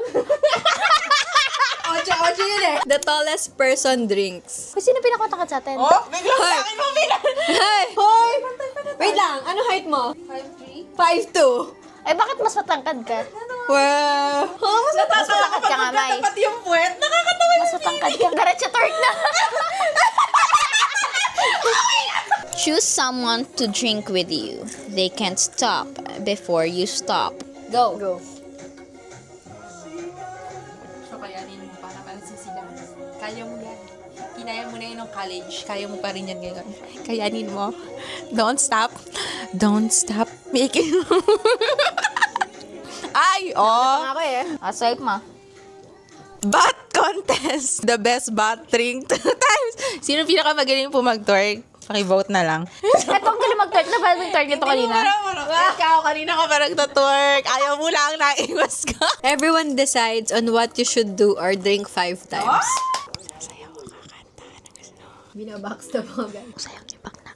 Ocho yun eh. The tallest person drinks. kung sino pinakamatangkad sa atin? Oh, biglang sa akin mo Hey! Hoy! Wait lang, ano height mo? 5'3". 5'2". Ay, bakit mas matangkad ka? Wow! Oh, mas Mas matangkad ka nga, May. Pati yung puwet, nakakatawa. Mas matangkad ka. Diretso twerk na. Choose someone to drink with you. They can't stop before you stop. Go. Go. So, kayanin mo para sisigahan. Kaya mo yan. Kinaya mo na yun ng college. Kaya mo pa rin yan ngayon. Kayanin mo. Don't stop. Don't stop making... Ay! Oh! Ako eh. Swipe mo. Bat contest! The best bat drink 2 times. Sino pinakamagaling po mag-twerk? Paki-vote na lang. Etong galing mag-twerk na parang mag-twerk nito kanina. Ikaw, kanina ka parang nag-twerk. Ayaw mo lang naiwas ka. Everyone decides on what you should do or drink 5 times. Sasayaw ka kakanta. Binabackstab ako, guys. Sayang ibang na.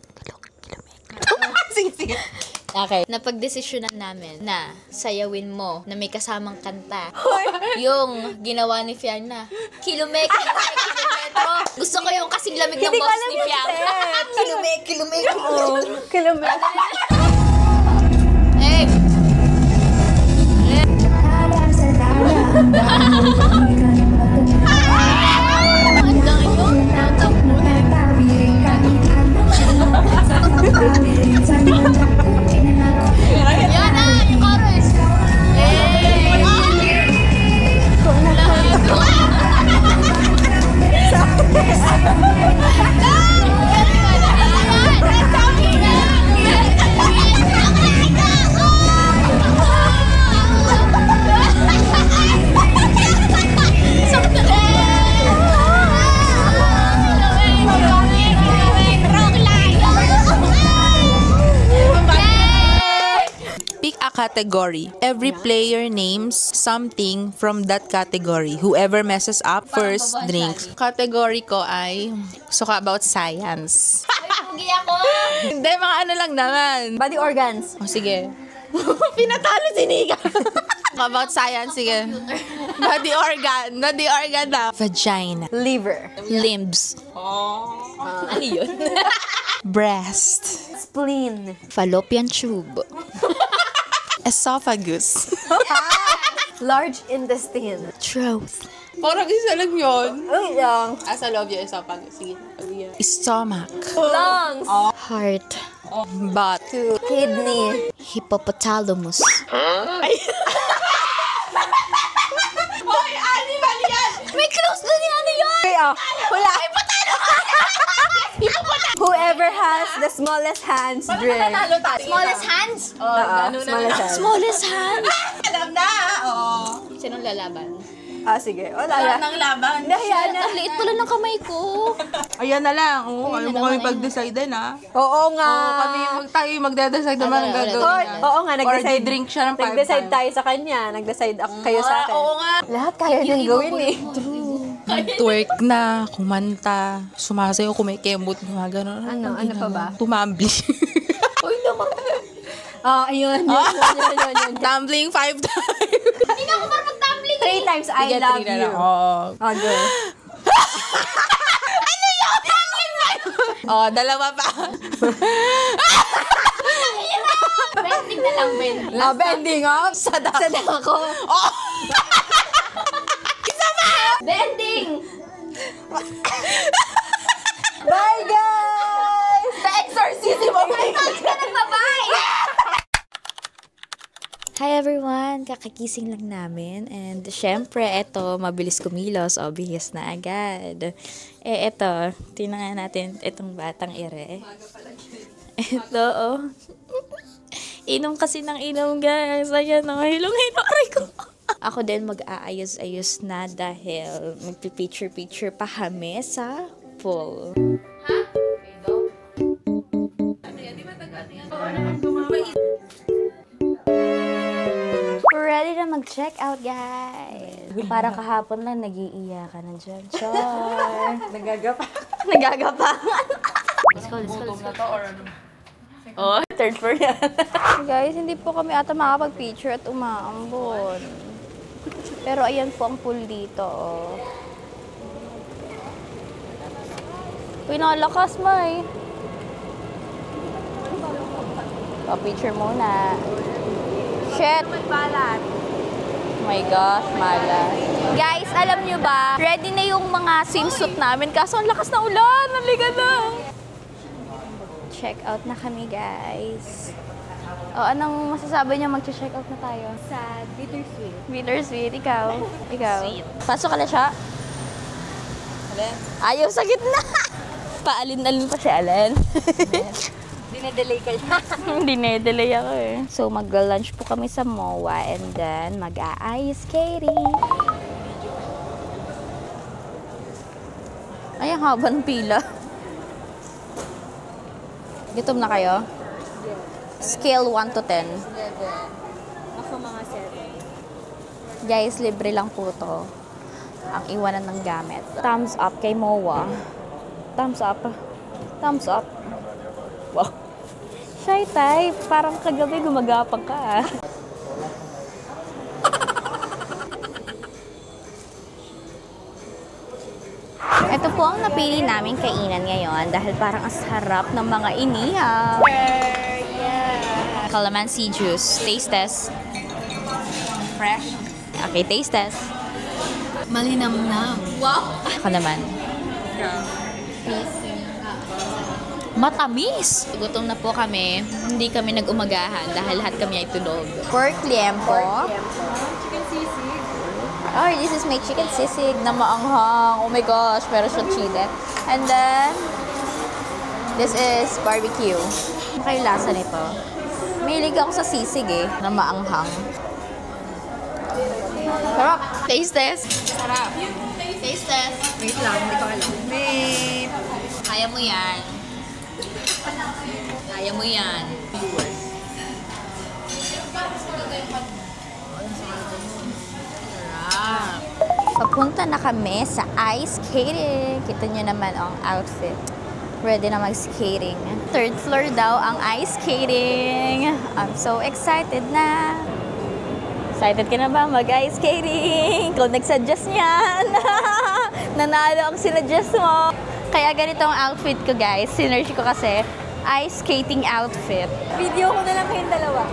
Sige. Okay. Napagdesisyonan namin na sayawin mo na may kasamang kanta. Yung ginawa ni Fiana. Kilometro. Gusto ko yung kasing lamig ng boss ni Fiana. Kilometer. Eh! Yan na! Yung chorus! Pick a category. Every player names something from that category. Whoever messes up first drinks. Category ko ay suka about science. Pugi ako! Hindi, mga ano lang naman. Body organs. O, sige. Pinatalo si Nika. About science, sige. Body organ na. Vagina. Liver. Limbs. Ano yun? Breast. Spleen. Fallopian tube. Esophagus. Large intestine. Truth. Parang isa lang yun. Uy, lang. Sa loob yung esophagus. Sige. Stomach. Lungs. Heart. Butt. Kidney. Hippopotamus. Hoy, ani, mali yan! May close doon yan! Ano yun? Okay, wala. Whoever has the smallest hands drink. Smallest hands? Smallest hands. Smallest hands? Alam na! Oo. Sinong lalaban? Sige. Wala Wala na. nang laban. Nahiya na. Ang liit pala ng kamay ko. Ayan na lang. Oo, Ayan ayaw na mo lang, kami ayun. pag-decide din, ha? Oo nga. Tayo magde-decide naman ang Wala, gagawin Hoy, niya. oo nga, nag-decide. Or drink siya ng 5 Nag-decide times. tayo sa kanya. Nag-decide kayo sa akin. Oo nga. Lahat kaya niyong gawin eh. Twerk na, kumanta, sumasayaw, kumikembot, mga gano'n. Ano pa ba? Tumambling. Uy, naman. Ayun. Yun. Tumbling 5 times. Hindi na ako marunong tumbling. 3 times I Sige, love 3 na you. lang. Oo. Go. Oh, dalawa pa. Bending na lang, bending. Bending up. Sa dako. Oh! Bending! Bye, guys! The exorcism of my God! Ka ng babae! Hi everyone! Kakakising lang namin. And syempre, eto, mabilis kumilos. Obvious na agad. Eto, tingnan natin itong batang ire. Eto, oh. Inom kasi ng inom, guys. Ayan, oh. Hilong-hilong. Aray ko. Ako din mag-aayos-ayos na dahil magpipicture-picture pa kami sa pool. Ready na mag-check out, guys. Para kahapon lang nag-iiyakan na dyan. Char! Nagagapangan. Let's go. Oh, third floor yan. Guys, hindi po kami ata makapag-picture at umaambon. Pero ayan po ang pool dito, oh. Uy, nakalakas, May. Pa-picture muna. Shit! Oh my gosh, malas. Guys, alam nyo ba, ready na yung mga swimsuit namin kaso ang lakas na ulan. Naliga na. Check out na kami, guys. O, anong masasabi niyo? Mag-check out na tayo. Sad, bittersweet. Bittersweet. Ikaw? Ikaw? Pasok ka na siya? Ayaw sa gitna! Paalin-alin pa si Alin. Dinedelay ka niya. Dinedelay ako eh. So, mag-lunch po kami sa MOA and then mag-a-ice skating. Ay, ang haba ng pila. Gutom na kayo? Scale 1 to 10. Ako mga 7. Guys, libre lang po to. Ang iwanan ng gamit. Thumbs up kay MOA. Thumbs up. Thumbs up. Wow. Shy type. Parang kagabi gumagapang ka. Ito po ang napili naming kainan ngayon dahil parang ang sarap ng mga inihaw. Calamansi juice. Taste test. Fresh. Okay, taste test. Malinamnam. Ako naman. Matamis! Gutom na po kami. Hindi kami nag-umagahan dahil lahat kami ay tulog. Pork liempo. Chicken sisig. Oh, this is my chicken sisig na maanghang. Oh my gosh, pero siya chile. And then, this is barbecue. Ano kayo lasa nito? Mahilig ako sa sisig eh, na maanghang. Sarap! Taste test! Sarap! Taste test! Wait lang, hindi ko alam. May... Kaya mo yan. Kaya mo yan. Sarap. Papunta na kami sa ice skating. Kita nyo naman ang outfit. Ready na mag-skating. Third floor daw ang ice skating. I'm so excited na. Excited ka na ba mag-ice skating? Ikaw nagsuggest niyan. Nanalo ang sinuggest mo. Kaya ganito ang outfit ko, guys. Sinerge ko kasi ice skating outfit. Video ko na lang kayong dalawa.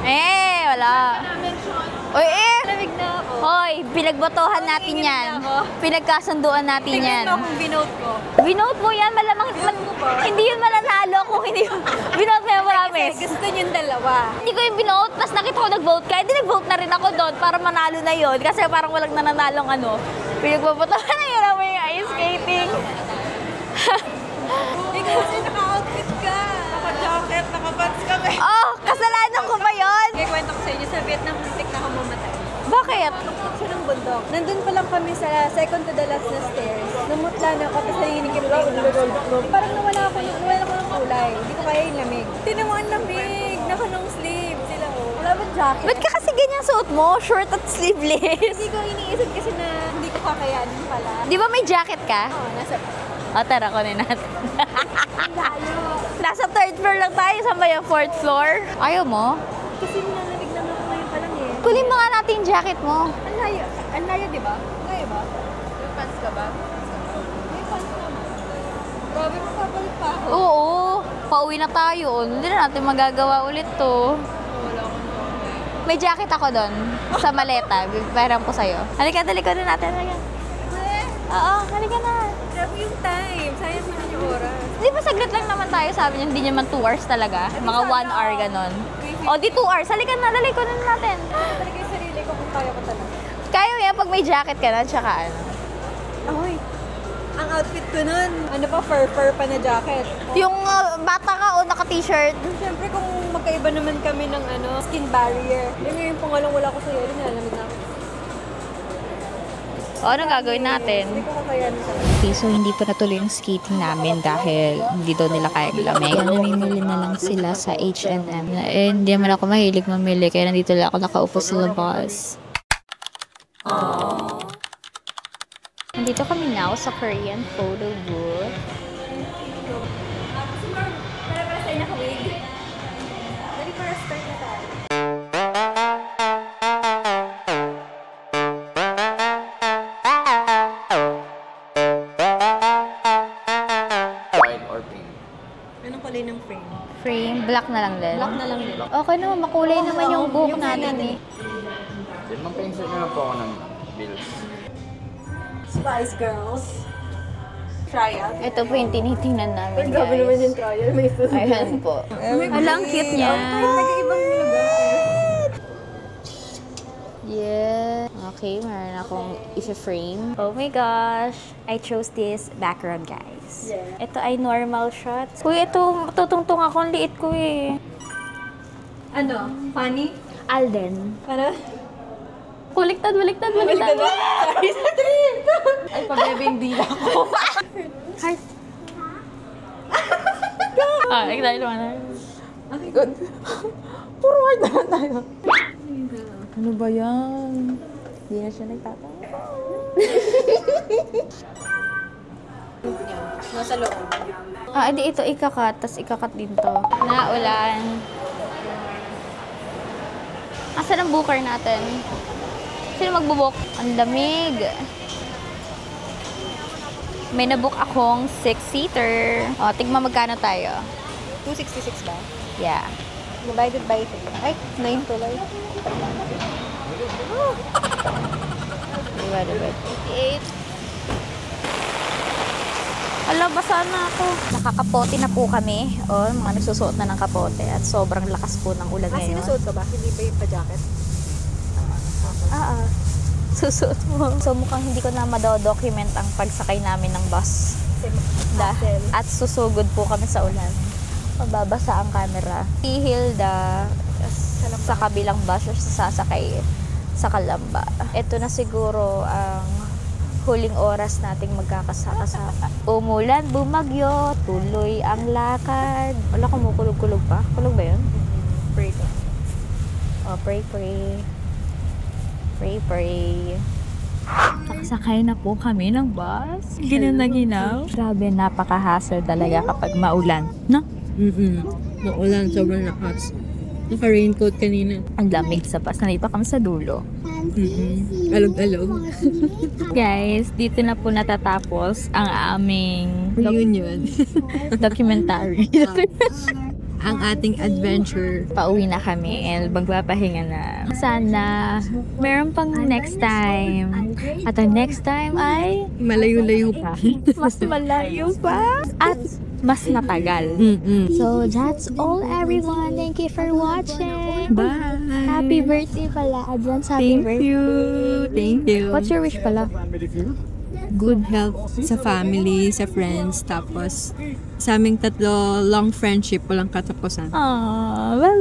Wala. Uy, Lamig na ako. Hoy, pinagbotohan natin yan. Pinagkasunduan natin yan. Tingnan mo kung binote ko. Binote mo yan, malamang, hindi yun mananalo kung hindi binote mo yan, promise. Kasi gusto niyong dalawa. Hindi ko yung binote, tapos nakita ko nag-vote ka, hindi nag-vote na rin ako doon para manalo na yun. Kasi parang walang nananalong ano. Pinagbotohan na yun ako yung ice skating. Ikaw kasi naka-outfit ka. Naka-jacket, naka-pants kami. Oh, kasalanan ko ba yun? Kaya kwento ko sa inyo, sa Vietnam, muntik na ako mamatay. Bakit? Tuktok siya ng bundok. Nandun pa lang kami sa second to the last na stairs. Namutla na ako, tapos narinig ko. Parang nawala ako ng kulay. Hindi ko kaya yung lamig. Tinan mo ang lamig. Naka-long sleeve sila Wala ba jacket? Ba't ka kasi ganyan suot mo? Short at sleeveless. Hindi ko iniisip kasi na hindi ko kakayanin pala. Di ba may jacket ka? Oo, nasa... O, tara, kunin natin. Layo. Nasa third floor lang tayo. Saan ba yung fourth floor? Ayaw mo? Kasi nananabig naman ako ngayon pa lang eh. Kunin mo nga natin yung jacket mo. Ang layo, di ba? Layo ba? May pants ka ba? May pants naman. Grabe, magpapalit pa ako. Oo. Pauwi na tayo. Hindi na natin magagawa ulit to. May jacket ako doon. Sa maleta. Bibigyan ko sa'yo. Halika, dalika na natin. Halika. Oo, halika na. Grabe yung time. Sayang mo na yung oras. Di ba saglit lang naman tayo? Sabi niya, hindi naman 2 hours talaga. Mga 1 hour ganon. O, di 2 hours. Halika na, dalika na natin. Talaga yung sarili ko kung kaya ko talaga. Kaya mo yan pag may jacket ka na, tsaka ano. Ahoy! Ang outfit ko nun, ano pa, fur pa na jacket. Yung bata ka o naka-t-shirt. Siyempre kung magkaiba naman kami ng skin barrier. Yung ngayon pangalang wala ko sa yelo, nalamig na ako. O, anong gagawin natin? Hindi ko kakayanin talaga. Okay, so hindi pa natuloy yung skating namin dahil hindi daw nila kaya lamig. Namimili na lang sila sa H&M. Hindi naman ako mahilig mamili kaya nandito lang ako nakaupo sa labas. Nandito kami now sa Korean photo booth. Para sa'yo nakawig. Dali para start na tayo. White or pink? Anong kulay ng frame? Frame, black na lang din. Black na lang din. Okay naman, makulay naman yung buhok natin eh. Then, mag-pencil na lang po ako ng bills. Spice Girls. Trial. Ito po yung tinitingnan namin, Grabe naman guys. yung trial. May susunod. Ayan po. Alang cute niya. Taga-ibang lugar. Yeah. Okay, meron akong i-frame. Oh my gosh. I chose this background, guys. Ito ay normal shots. Uy, ito, tutungtong ako. Ang liit ko eh. Ano? Funny? Alden. Para? Baliktad. Ay, pabebing dila ko. Heart. Excited naman na. Oh my God. Puro white naman tayo. Ano ba yan? Hindi na siya nagtatawa. Nasa loob. Edi ito ikakat, tas ikakat din to. Naulan. Asan ang booker natin? Sino magbubok? Ang lamig. May nabook akong 6-seater. O, tigma magkano tayo? 266 ba? Yeah. Divided by 3. Ay, 9 tuloy. Divided by 58. Ala, basa na ako. Nakakapote na po kami. O, mga nagsusuot na ng kapote. At sobrang lakas po ng ulan ngayon. Sinusuot ka ba? Hindi ba yung pa-jacket? Susuot mo. So, mukhang hindi ko na madodocument ang pagsakay namin ng bus. At susugod po kami sa ulan. Mababasa ang camera. Si Hilda sa kabilang bus or sasakay sa Kalamba. Ito na siguro ang huling oras nating magkakasama. Umulan, bumagyo, tuloy ang lakad. Wala, kumukulog-kulog pa. Kulog ba yun? Pray ko. Oh, pray. Nakasakay na po kami ng bus. Ginaw na ginaw. Grabe, napaka-hassle talaga kapag maulan. No? Maulan, sobrang lakas. Naka-raincoat kanina. Ang lamig sa bus. Nandito kami sa dulo. Alog-alog. Guys, dito na po natatapos ang aming Reunion. documentary. Ang ating adventure. Pauwi na kami and magpapahinga na. Sana meron pang next time. At ang next time ay Malayo-layo pa. mas malayo pa at mas matagal. So, that's all everyone. Thank you for watching. Bye! Happy birthday pala. Advance happy birthday. Thank you. What's your wish pala? Good health sa family, sa friends, tapos sa aming tatlo, long friendship, walang katapusan. Aww, bye